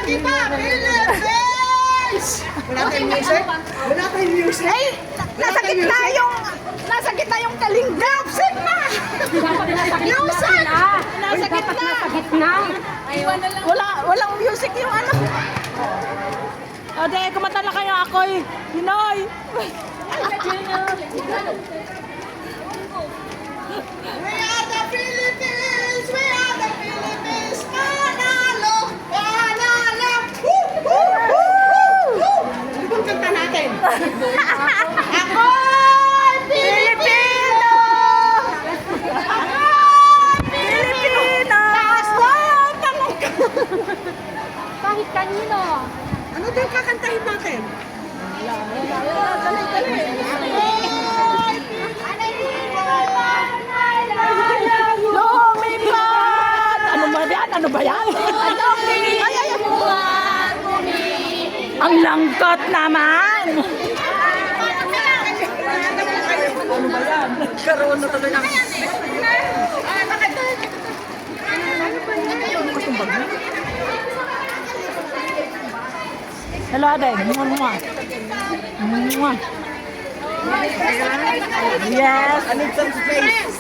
kita, Philippines! Wala tayong music? Wala tayong music? Ay, nasa gitna yung kalinga. Music na! Music! Nasa gitna. Walang music yung ano. O, de, kumanta na kayo ako'y Pinoy. We are the Philippines! We are the Philippines! Panalo! Panalo! Woo! Woo! Woo! Woo! Ano bang kanta natin? Ako'y Pilipino! Pilipino! Taas na! Tanong ka! Kahit kanino. Ano din kakantahin natin? Lumipad! Ano ba yan? Ano ba yan? Ang langkot naman! Ano ba yan? Nagkaroon na tuloy ng... Hello, Ade. Mwah. Mwah. Yes. I need some space.